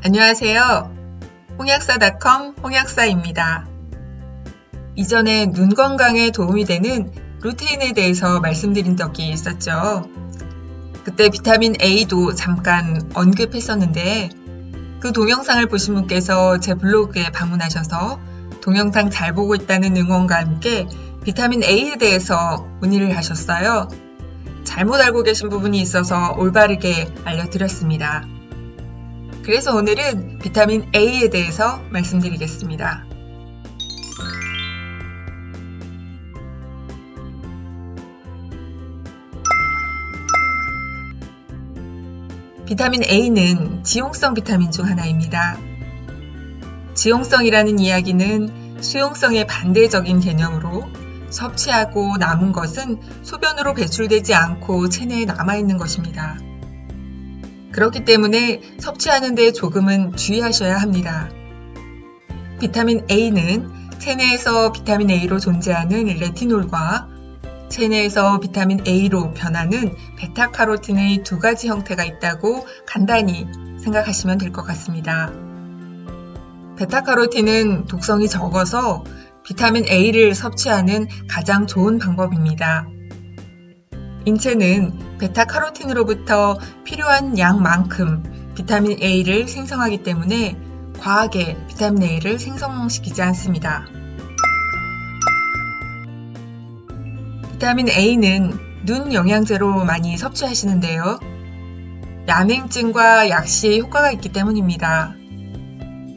안녕하세요. 홍약사닷컴 홍약사입니다. 이전에 눈 건강에 도움이 되는 루테인에 대해서 말씀드린 적이 있었죠. 그때 비타민 A도 잠깐 언급했었는데 그 동영상을 보신 분께서 제 블로그에 방문하셔서 동영상 잘 보고 있다는 응원과 함께 비타민 A에 대해서 문의를 하셨어요. 잘못 알고 계신 부분이 있어서 올바르게 알려드렸습니다. 그래서 오늘은 비타민 A에 대해서 말씀드리겠습니다. 비타민 A는 지용성 비타민 중 하나입니다. 지용성이라는 이야기는 수용성의 반대적인 개념으로 섭취하고 남은 것은 소변으로 배출되지 않고 체내에 남아있는 것입니다. 그렇기 때문에 섭취하는 데 조금은 주의하셔야 합니다. 비타민 A는 체내에서 비타민 A로 존재하는 레티놀과 체내에서 비타민 A로 변하는 베타카로틴의 두 가지 형태가 있다고 간단히 생각하시면 될 것 같습니다. 베타카로틴은 독성이 적어서 비타민 A를 섭취하는 가장 좋은 방법입니다. 인체는 베타카로틴으로부터 필요한 양만큼 비타민 A를 생성하기 때문에 과하게 비타민 A를 생성시키지 않습니다. 비타민 A는 눈 영양제로 많이 섭취하시는데요. 야맹증과 약시에 효과가 있기 때문입니다.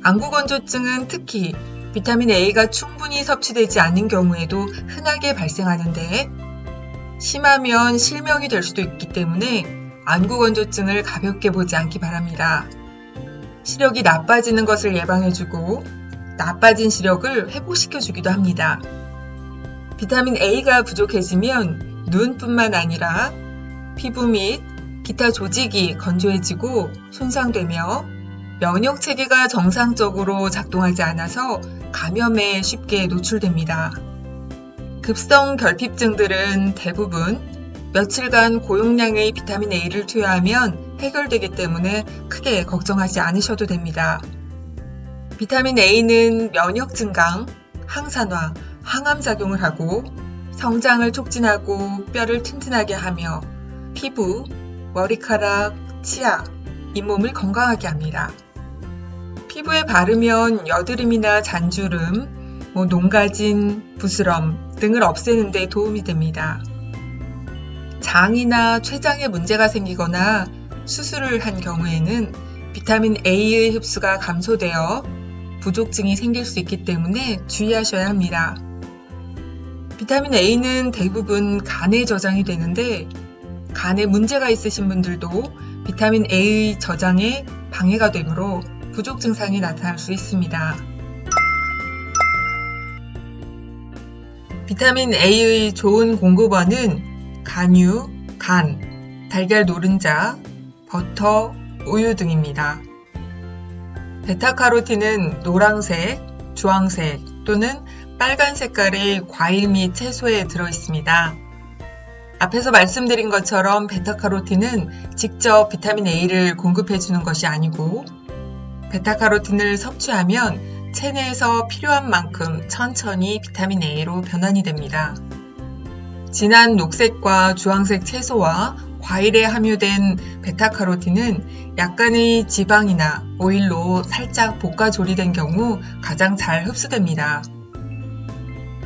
안구건조증은 특히 비타민 A가 충분히 섭취되지 않는 경우에도 흔하게 발생하는데 심하면 실명이 될 수도 있기 때문에 안구건조증을 가볍게 보지 않기 바랍니다. 시력이 나빠지는 것을 예방해주고 나빠진 시력을 회복시켜주기도 합니다. 비타민 A가 부족해지면 눈뿐만 아니라 피부 및 기타 조직이 건조해지고 손상되며 면역체계가 정상적으로 작동하지 않아서 감염에 쉽게 노출됩니다. 급성 결핍증들은 대부분 며칠간 고용량의 비타민 A를 투여하면 해결되기 때문에 크게 걱정하지 않으셔도 됩니다. 비타민 A는 면역 증강, 항산화, 항암작용을 하고 성장을 촉진하고 뼈를 튼튼하게 하며 피부, 머리카락, 치아, 잇몸을 건강하게 합니다. 피부에 바르면 여드름이나 잔주름, 농가진, 부스럼 등을 없애는 데 도움이 됩니다. 장이나 췌장에 문제가 생기거나 수술을 한 경우에는 비타민 A의 흡수가 감소되어 부족증이 생길 수 있기 때문에 주의하셔야 합니다. 비타민 A는 대부분 간에 저장이 되는데 간에 문제가 있으신 분들도 비타민 A의 저장에 방해가 되므로 부족 증상이 나타날 수 있습니다. 비타민 A의 좋은 공급원은 간유, 간, 달걀 노른자, 버터, 우유 등입니다. 베타카로틴은 노란색, 주황색 또는 빨간 색깔의 과일 및 채소에 들어있습니다. 앞에서 말씀드린 것처럼 베타카로틴은 직접 비타민 A를 공급해주는 것이 아니고 베타카로틴을 섭취하면 체내에서 필요한 만큼 천천히 비타민 A로 변환이 됩니다. 진한 녹색과 주황색 채소와 과일에 함유된 베타카로틴은 약간의 지방이나 오일로 살짝 볶아 조리된 경우 가장 잘 흡수됩니다.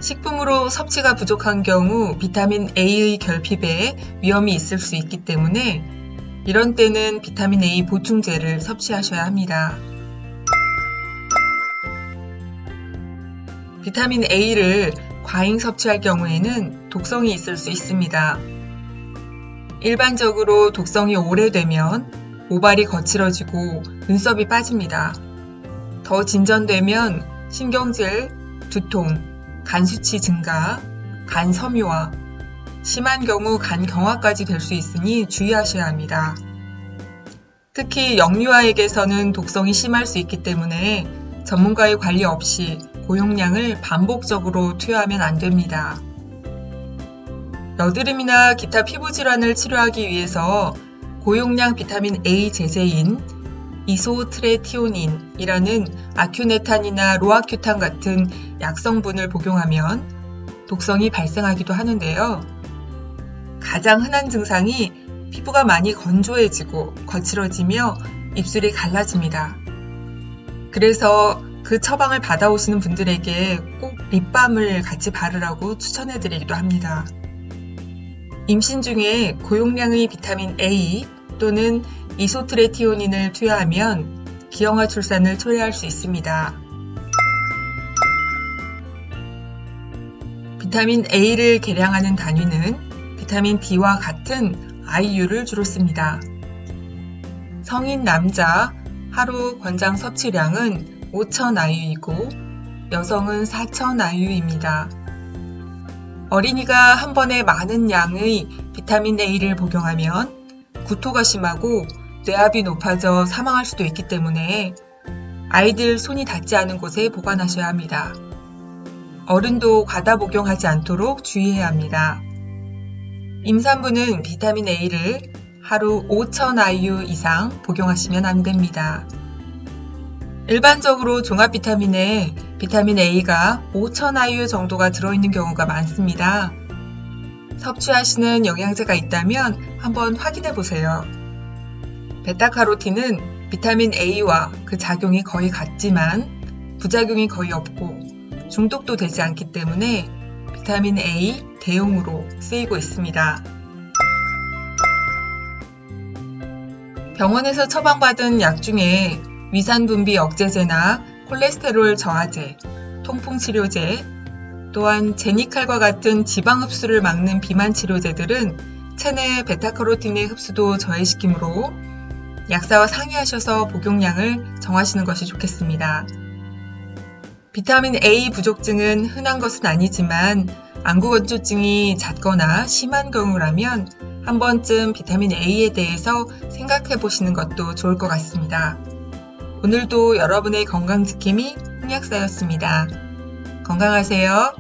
식품으로 섭취가 부족한 경우 비타민 A의 결핍에 위험이 있을 수 있기 때문에 이런 때는 비타민 A 보충제를 섭취하셔야 합니다. 비타민 A를 과잉 섭취할 경우에는 독성이 있을 수 있습니다. 일반적으로 독성이 오래되면 모발이 거칠어지고 눈썹이 빠집니다. 더 진전되면 신경질, 두통, 간 수치 증가, 간 섬유화, 심한 경우 간 경화까지 될 수 있으니 주의하셔야 합니다. 특히 영유아에게서는 독성이 심할 수 있기 때문에 전문가의 관리 없이 고용량을 반복적으로 투여하면 안 됩니다. 여드름이나 기타 피부 질환을 치료하기 위해서 고용량 비타민 A 제제인 이소트레티오닌이라는 아큐네탄이나 로아큐탄 같은 약성분을 복용하면 독성이 발생하기도 하는데요. 가장 흔한 증상이 피부가 많이 건조해지고 거칠어지며 입술이 갈라집니다. 그래서 그 처방을 받아오시는 분들에게 꼭 립밤을 같이 바르라고 추천해드리기도 합니다. 임신 중에 고용량의 비타민 A 또는 이소트레티오닌을 투여하면 기형아 출산을 초래할 수 있습니다. 비타민 A를 계량하는 단위는 비타민 D와 같은 IU를 주로 씁니다. 성인 남자 하루 권장 섭취량은 5,000IU이고 여성은 4,000IU입니다. 어린이가 한 번에 많은 양의 비타민 A를 복용하면 구토가 심하고 뇌압이 높아져 사망할 수도 있기 때문에 아이들 손이 닿지 않은 곳에 보관하셔야 합니다. 어른도 과다 복용하지 않도록 주의해야 합니다. 임산부는 비타민 A를 하루 5,000IU 이상 복용하시면 안 됩니다. 일반적으로 종합 비타민에 비타민 A가 5,000IU 정도가 들어있는 경우가 많습니다. 섭취하시는 영양제가 있다면 한번 확인해 보세요. 베타카로틴은 비타민 A와 그 작용이 거의 같지만 부작용이 거의 없고 중독도 되지 않기 때문에 비타민 A 대용으로 쓰이고 있습니다. 병원에서 처방받은 약 중에 위산 분비 억제제나 콜레스테롤 저하제, 통풍 치료제, 또한 제니칼과 같은 지방 흡수를 막는 비만 치료제들은 체내 베타카로틴의 흡수도 저해시키므로 약사와 상의하셔서 복용량을 정하시는 것이 좋겠습니다. 비타민 A 부족증은 흔한 것은 아니지만 안구건조증이 잦거나 심한 경우라면 한 번쯤 비타민 A에 대해서 생각해 보시는 것도 좋을 것 같습니다. 오늘도 여러분의 건강지킴이 홍약사였습니다. 건강하세요.